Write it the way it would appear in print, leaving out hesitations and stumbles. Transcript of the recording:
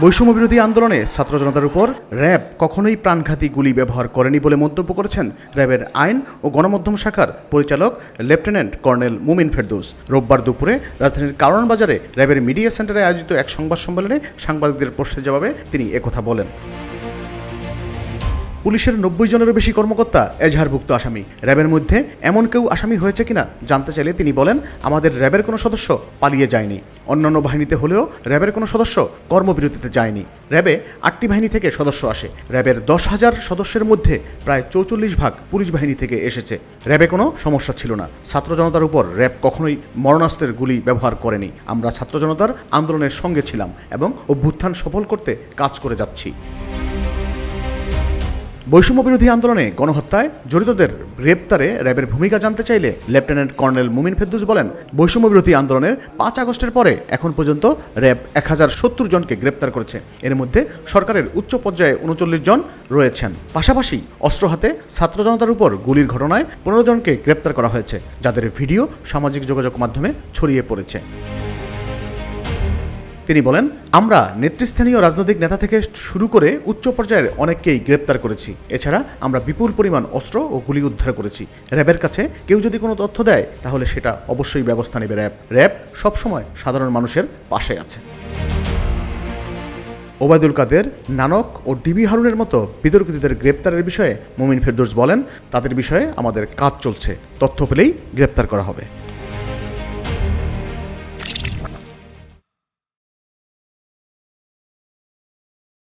বৈষম্যবিরোধী আন্দোলনে ছাত্র জনতার উপর র্যাব কখনোই প্রাণঘাতী গুলি ব্যবহার করেনি বলে মন্তব্য করেছেন র্যাবের আইন ও গণমাধ্যম শাখার পরিচালক লেফটেন্যান্ট কর্নেল মুমিন ফেরদৌস। রোববার দুপুরে রাজধানীর কারওয়ান বাজারে র্যাবের মিডিয়া সেন্টারে আয়োজিত এক সংবাদ সম্মেলনে সাংবাদিকদের প্রশ্নের জবাবে তিনি একথা বলেন। পুলিশের 90 জনেরও বেশি কর্মকর্তা এজাহারভুক্ত আসামি। র্যাবের মধ্যে এমন কেউ আসামি হয়েছে কিনা জানতে চাইলে তিনি বলেন, আমাদের র্যাবের কোনো সদস্য পালিয়ে যায়নি। অন্যান্য বাহিনীতে হলেও র্যাবের কোনো সদস্য কর্মবিরতিতে যায়নি। র্যাবে 8টি বাহিনী থেকে সদস্য আসে। র্যাবের 10,000 সদস্যের মধ্যে প্রায় 44% পুলিশ বাহিনী থেকে এসেছে। র্যাবে কোনো সমস্যা ছিল না। ছাত্র জনতার উপর র্যাব কখনোই মরণাস্ত্রের গুলি ব্যবহার করেনি। আমরা ছাত্র জনতার আন্দোলনের সঙ্গে ছিলাম এবং অভ্যুত্থান সফল করতে কাজ করে যাচ্ছি। বৈষম্যবিরোধী আন্দোলনে গণহত্যায় জড়িতদের গ্রেপ্তারে র্যাবের ভূমিকা জানতে চাইলে লেফটেন্যান্ট কর্নেল মুমিন ফেরদৌস বলেন, বৈষম্যবিরোধী আন্দোলনের 5 আগস্টের পরে এখন পর্যন্ত র্যাব 1070 জনকে গ্রেপ্তার করেছে। এর মধ্যে সরকারের উচ্চ পর্যায়ে 39 জন রয়েছেন। পাশাপাশি অস্ত্র হাতে ছাত্র জনতার উপর গুলির ঘটনায় 15 জনকে গ্রেপ্তার করা হয়েছে, যাদের ভিডিও সামাজিক যোগাযোগ মাধ্যমে ছড়িয়ে পড়েছে। তিনি বলেন, আমরা নেতৃস্থানীয় রাজনৈতিক নেতা থেকে শুরু করে উচ্চ পর্যায়ের অনেককেই গ্রেপ্তার করেছি। এছাড়া আমরা বিপুল পরিমাণ অস্ত্র ও গুলি উদ্ধার করেছি। র্যাবের কাছে কেউ যদি কোনো তথ্য দেয় তাহলে সেটা অবশ্যই ব্যবস্থা নেবে র্যাব। র্যাব সবসময় সাধারণ মানুষের পাশে আছে। ওবায়দুল কাদের, নানক ও ডিবি হারুনের মতো বিতর্কিতদের গ্রেপ্তারের বিষয়ে মুমিন ফেরদৌস বলেন, তাদের বিষয়ে আমাদের কাজ চলছে, তথ্য পেলেই গ্রেপ্তার করা হবে।